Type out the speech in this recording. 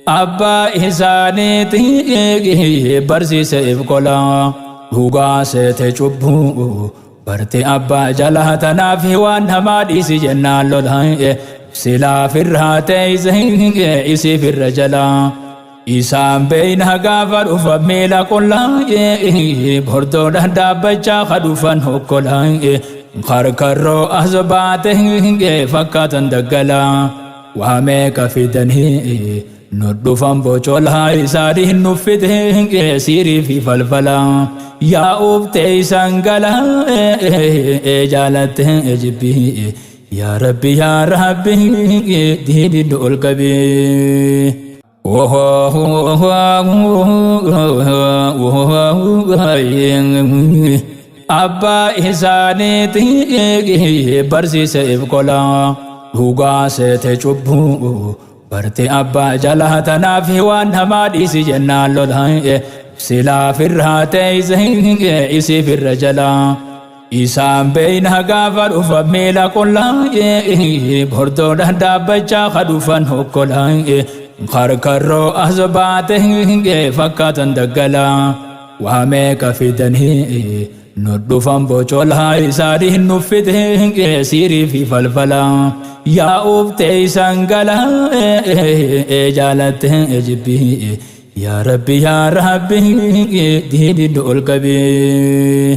Abba isaaniitii barsiise ibkolaa dhugaa seete cubbuu barte abbaa jalaa tanaaf waan hamaa dhiisi jennaan lolaan silaaf irraa teeyse isiif irra jalaa isaan beeyna gaafa dhufa miila qollaa bordoodhaan dhaabbachaa ka dhufan hokkolaa karkarroo as baate fakkaatan daggalaa waa meeqa fidanii Nudufan bocolaa isaanii nuffite siirii fi falfalaa yaa'uuf teeysan galaa jaalatte jibbii yaa rabbi diini nu ol qabee. Abbaa isaaniitii barsiise ibkolaa dhugaa seete cubbuu barte abbaa jalaa tanaaf waan hamaa dhiisi jennaan lolaan silaaf irraa teeyse isiif irra jalaa isaan beeyna gaafa dhufa miila qollaa bordoodhaan dhaabbachaa ka dhufan hokkolaa karkarroo as baate fakkaatan daggalaa waa meeqa fidanii Nudufan bocolaa isaanii nuffite siirii fi falfalaa yaa'uuf teeysan galaa jaalatte jibbii yaa rabbi diini nu ol qabee.